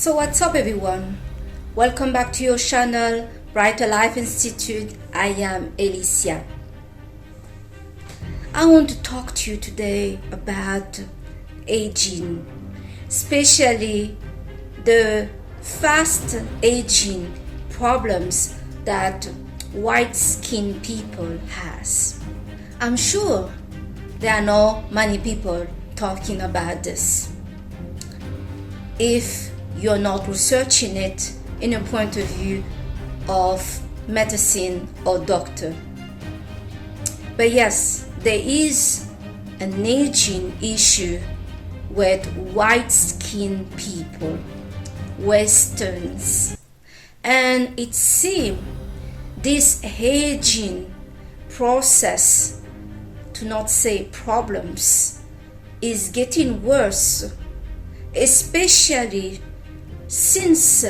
So what's up everyone? Welcome back to your channel Brighter Life Institute. I am Alicia. I want to talk to you today about aging, especially the fast aging problems that white skinned people has. I'm sure there are not many people talking about this. If you're not researching it in a point of view of medicine or doctor. But yes, there is an aging issue with white skinned people, Westerns. And it seems this aging process, to not say problems, is getting worse, especially since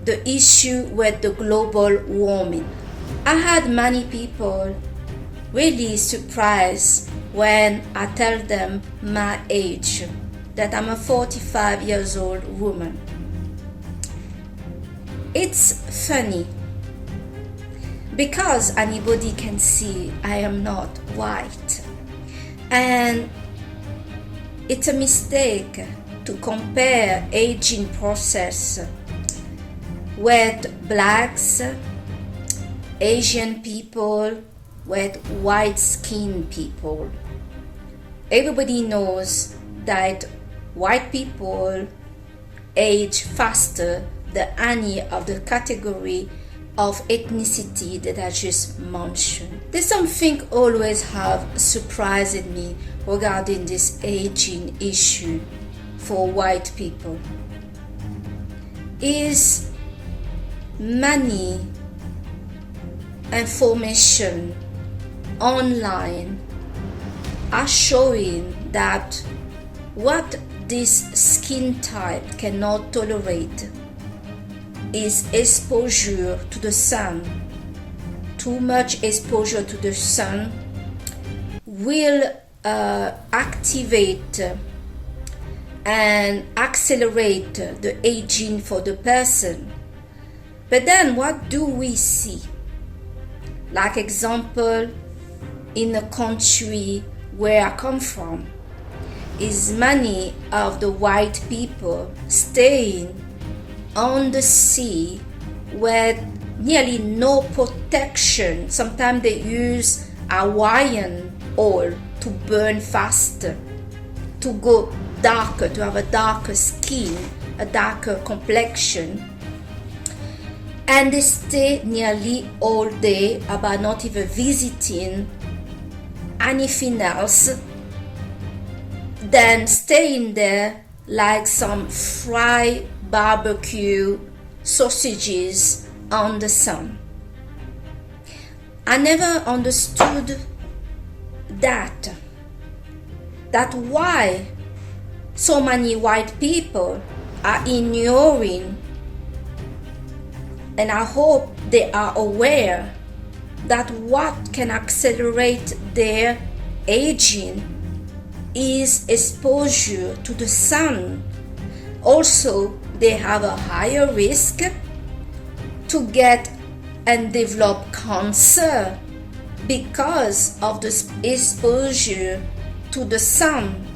the issue with the global warming. I had many people really surprised when I tell them my age, that I'm a 45 years old woman. It's funny because anybody can see I am not white, and it's a mistake to compare aging process with blacks, Asian people, with white skinned people. Everybody knows that white people age faster than any of the category of ethnicity that I just mentioned. There's something always have surprised me regarding this aging issue for white people is many information online are showing that what this skin type cannot tolerate is exposure to the sun. Too much exposure to the sun will activate and accelerate the aging for the person. But then what do we see? Like example, in the country where I come from, is many of the white people staying on the sea with nearly no protection. Sometimes they use Hawaiian oil to burn faster, to go darker, to have a darker skin, a darker complexion. And they stay nearly all day about not even visiting anything else than staying there like some fried barbecue sausages on the sun. I never understood that why so many white people are ignoring, and I hope they are aware that what can accelerate their aging is exposure to the sun. Also, they have a higher risk to get and develop cancer because of the exposure to the sun.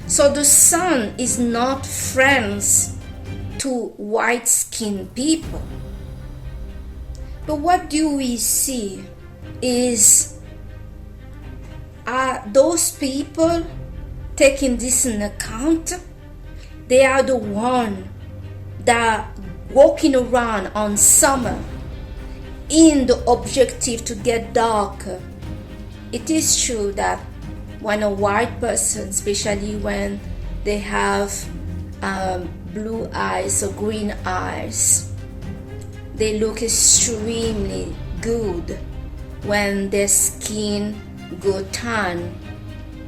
So the sun is not friends to white skinned people. But what do we see is those people taking this in account, they are the one that are walking around on summer in the objective to get darker. It is true that when a white person, especially when they have blue eyes or green eyes, they look extremely good when their skin go tan.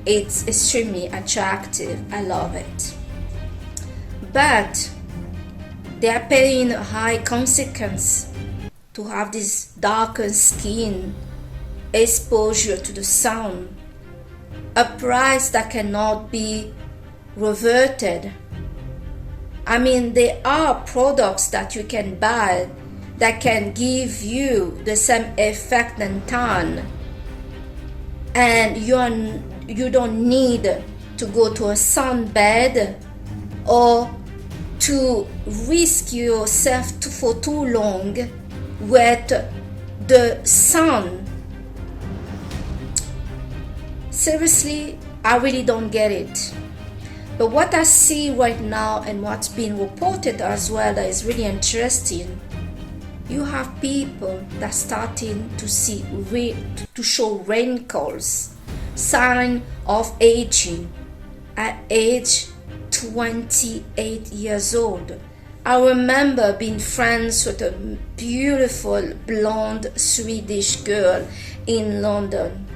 It's extremely attractive. I love it. But they are paying a high consequence to have this darker skin, exposure to the sun, a price that cannot be reverted. I mean, there are products that you can buy that can give you the same effect and tan, and you don't need to go to a sunbed or to risk yourself for too long with the sun. Seriously, I really don't get it. But what I see right now and what's being reported as well that is really interesting, you have people that are starting to show wrinkles, sign of aging at age 28 years old. I remember being friends with a beautiful blonde Swedish girl in London.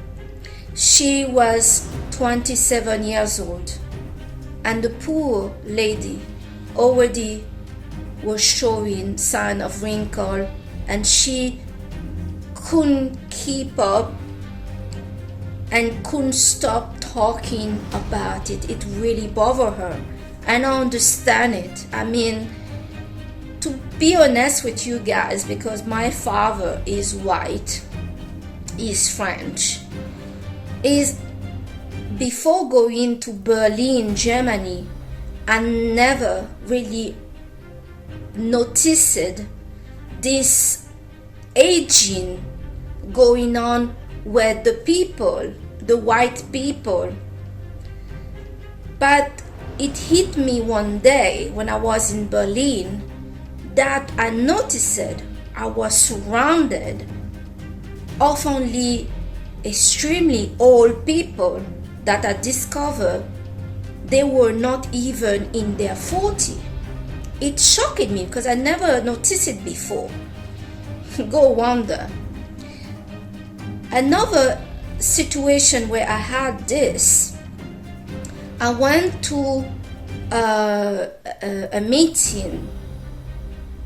She was 27 years old, and the poor lady already was showing sign of wrinkle, and she couldn't keep up and couldn't stop talking about it. It really bothered her, and I understand it. I mean, to be honest with you guys, because my father is white, he's French, is before going to Berlin, Germany, I never really noticed this aging going on with the people, the white people. But it hit me one day when I was in Berlin that I noticed I was surrounded of only extremely old people that I discovered they were not even in their 40s. It shocked me because I never noticed it before. Go wonder. Another situation where I had this, I went to a meeting,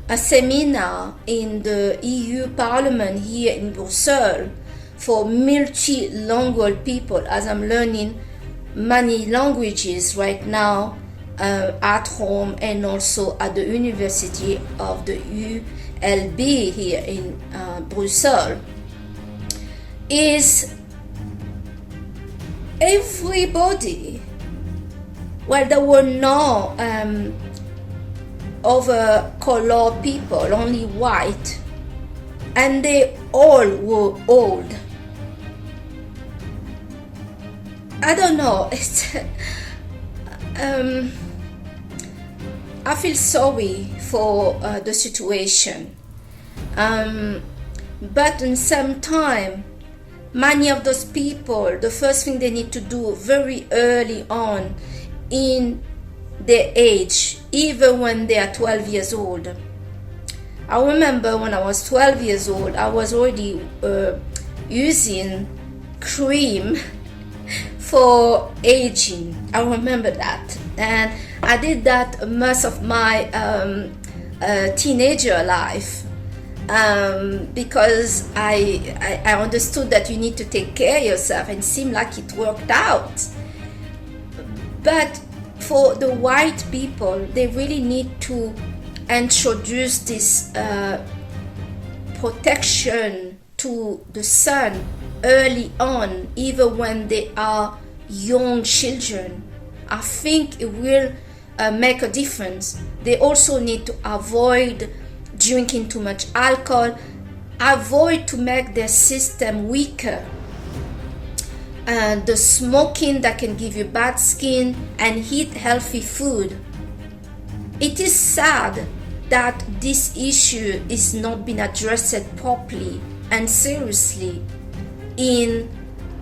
a seminar in the EU Parliament here in Brussels for multilingual people, as I'm learning many languages right now at home and also at the University of the ULB here in Brussels. Is everybody, well, there were no other color people, only white, and they all were old. I don't know, it's I feel sorry for the situation, but in the same time, many of those people, the first thing they need to do very early on in their age, even when they are 12 years old. I remember when I was 12 years old, I was already using cream for aging. I remember that, and I did that most of my teenager life, because I understood that you need to take care of yourself, and it seemed like it worked out. But for the white people, they really need to introduce this protection to the sun early on, even when they are young children. I think it will make a difference. They also need to avoid drinking too much alcohol, avoid to make their system weaker, and the smoking that can give you bad skin, and eat healthy food. It is sad that this issue is not being addressed properly and seriously in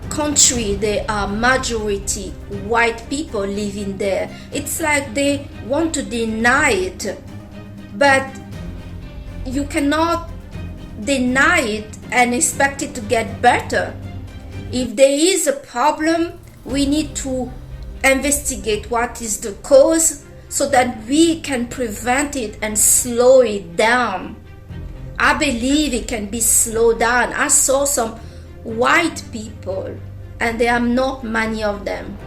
country there are majority white people living there. It's like they want to deny it, but you cannot deny it and expect it to get better. If there is a problem, we need to investigate what is the cause so that we can prevent it and slow it down. I believe it can be slowed down. I saw some white people, and there are not many of them.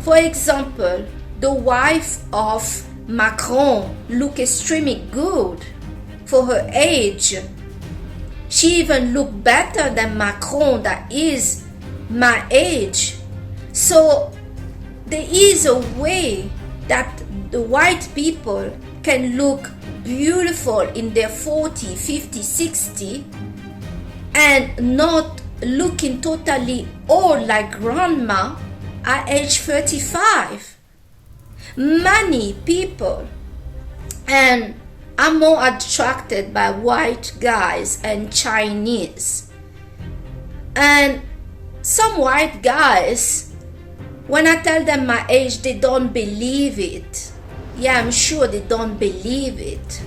For example, the wife of Macron look extremely good for her age. She even look better than Macron that is my age. So there is a way that the white people can look beautiful in their 40, 50, 60 and not looking totally old like grandma at age 35. Many people, and I'm more attracted by white guys and Chinese. And some white guys, when I tell them my age, they don't believe it. Yeah, I'm sure they don't believe it.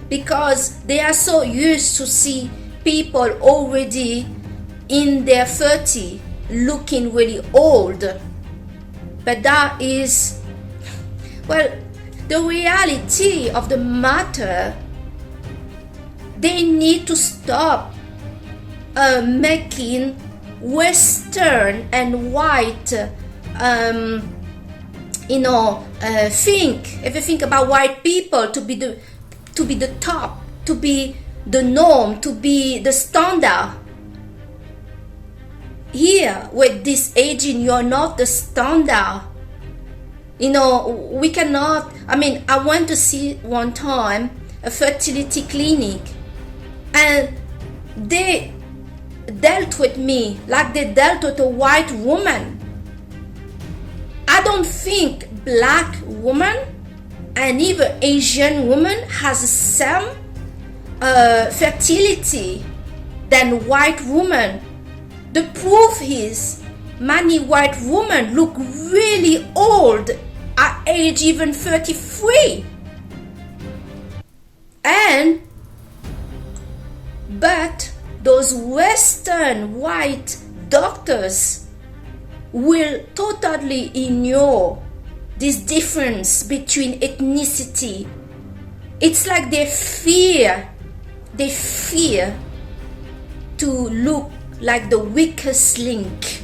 Because they are so used to see people already in their 30 looking really old. But that is, well, the reality of the matter. They need to stop making Western and white think everything about white people to be the top, to be the norm, to be the standard. Here with this aging, you're not the standard. We cannot. I went to see one time a fertility clinic, and they dealt with me like they dealt with a white woman. I don't think black woman and even Asian woman has the same fertility than white woman. The proof is many white women look really old at age even 33. But those Western white doctors will totally ignore this difference between ethnicity. It's like they fear to look like the weakest link.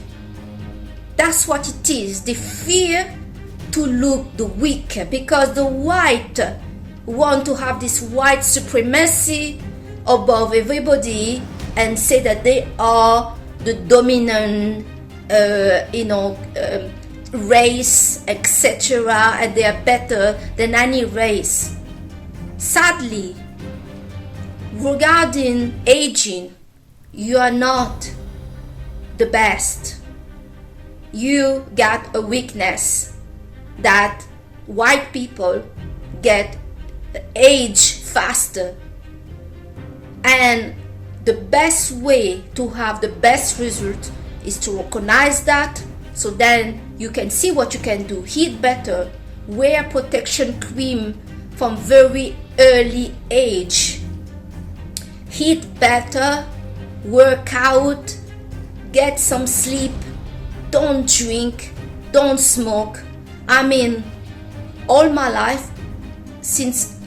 That's what it is. They fear to look the weaker because the white want to have this white supremacy above everybody and say that they are the dominant race, etc., and they are better than any race. Sadly, regarding aging, you are not the best. You got a weakness that white people get age faster. And the best way to have the best result is to recognize that, so then you can see what you can do. Eat better, wear protection cream from very early age, eat better, work out, get some sleep, don't drink, don't smoke. All my life, since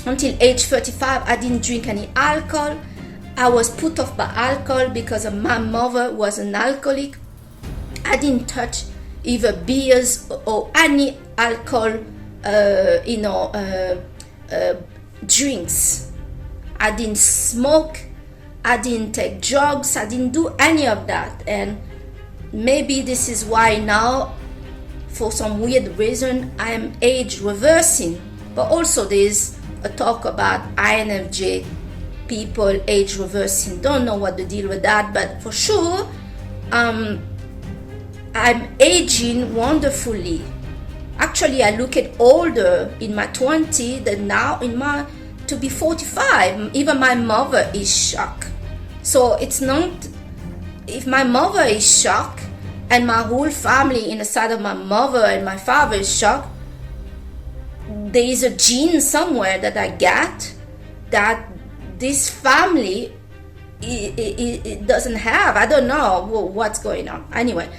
until age 35, I didn't drink any alcohol. I was put off by alcohol because my mother was an alcoholic. I didn't touch either beers or any alcohol, drinks. I didn't smoke. I didn't take drugs. I didn't do any of that. And maybe this is why now, for some weird reason, I am age reversing. But also there's a talk about INFJ people age reversing. Don't know what the deal with that, but for sure, I'm aging wonderfully. Actually, I look at older in my 20s than now to be 45. Even my mother is shocked. So it's not, if my mother is shocked and my whole family in the side of my mother and my father is shocked, there is a gene somewhere that I got that this family it doesn't have. I don't know what's going on. Anyway,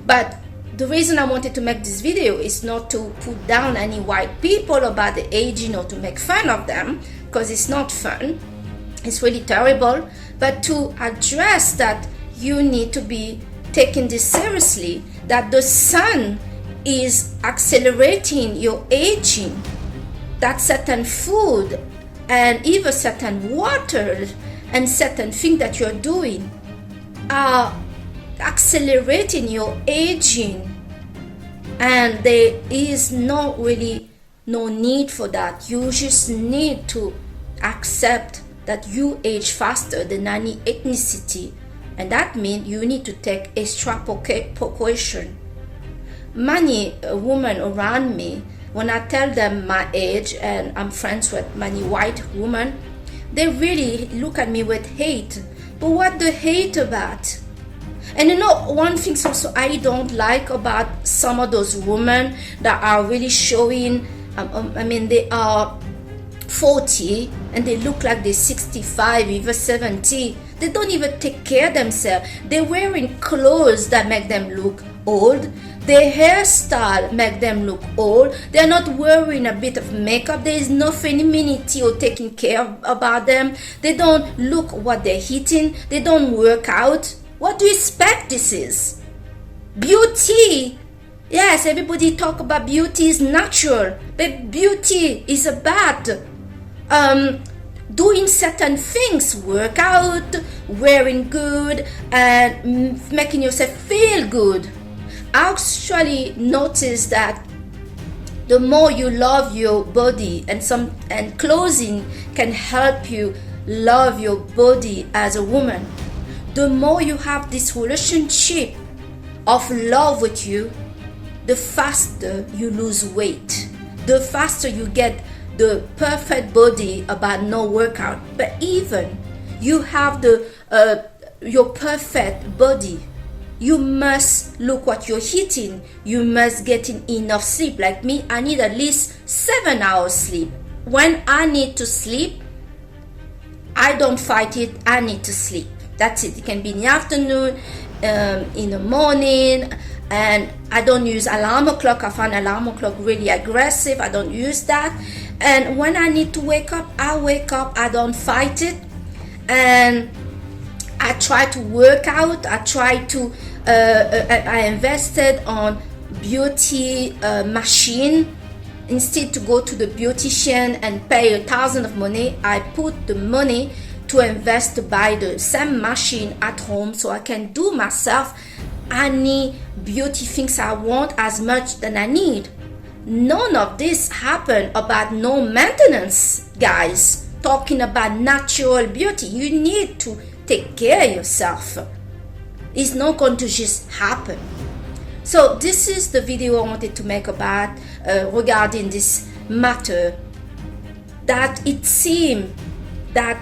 but the reason I wanted to make this video is not to put down any white people about the aging or to make fun of them, because it's not fun. It's really terrible. But to address that you need to be taking this seriously, that the sun is accelerating your aging. That certain food and even certain water and certain things that you're doing are accelerating your aging, and there is no need for that. You just need to accept that you age faster than any ethnicity, and that means you need to take extra precaution. Many women around me, when I tell them my age, and I'm friends with many white women, they really look at me with hate. But what they hate about? And you know, one thing also I don't like about some of those women that are really showing, they are 40 and they look like they're 65, even 70. They don't even take care of themselves. They're wearing clothes that make them look old. Their hairstyle make them look old. They're not wearing a bit of makeup. There is no femininity or taking care about them. They don't look what they're eating. They don't work out. What do you expect this is? Beauty. Yes, everybody talk about beauty is natural, but beauty is about doing certain things, work out, wearing good, and making yourself feel good. I actually noticed that the more you love your body, and clothing can help you love your body as a woman, the more you have this relationship of love with you, the faster you lose weight, the faster you get the perfect body about no workout. But even you have your perfect body, you must look what you're eating. You must get enough sleep. Like me, I need at least 7 hours sleep. When I need to sleep, I don't fight it. I need to sleep. That's it. It can be in the afternoon, in the morning, and I don't use alarm clock. I find alarm clock really aggressive. I don't use that. And when I need to wake up, I wake up. I don't fight it, and I try to work out. I invested on beauty machine. Instead to go to the beautician and pay $1,000 of money, I put the money to invest to buy the same machine at home, so I can do myself any beauty things I want as much than I need. None of this happen about no maintenance, guys. Talking about natural beauty, you need to take care of yourself. It's not going to just happen. So this is the video I wanted to make about regarding this matter, that it seems that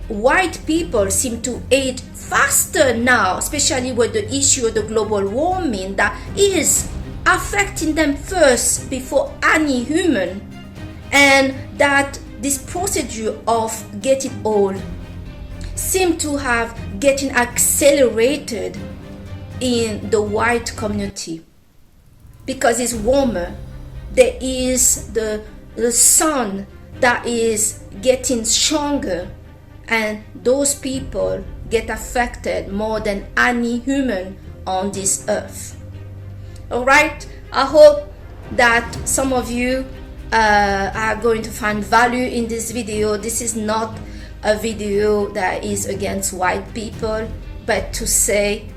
white people seem to age faster now, especially with the issue of the global warming that is affecting them first before any human, and that this procedure of getting old seem to have getting accelerated in the white community because it's warmer. There is the sun that is getting stronger, and those people get affected more than any human on this earth. All right, I hope that some of you are going to find value in this video. This is not a video that is against white people, but to say,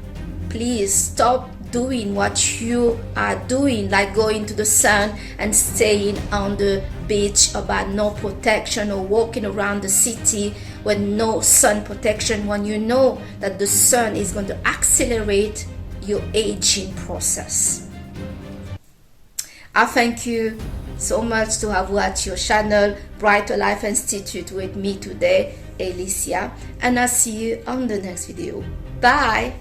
please stop doing what you are doing, like going to the sun and staying on the beach about no protection, or walking around the city with no sun protection, when you know that the sun is going to accelerate your aging process. I thank you so much to have watched your channel Brighter Life Institute with me today, Alicia, and I'll see you on the next video. Bye.